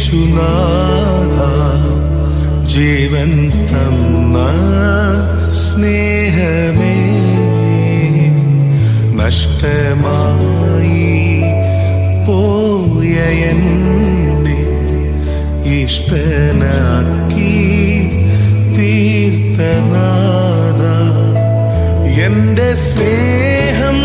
യേശുനാഥ ജീവൻ തന്ന സ്നേഹമേ നഷ്ടമായി പോയ എന്നെ ഇഷ്ടനാക്കി തീർത്തനാഥ എന്റെ സ്നേഹം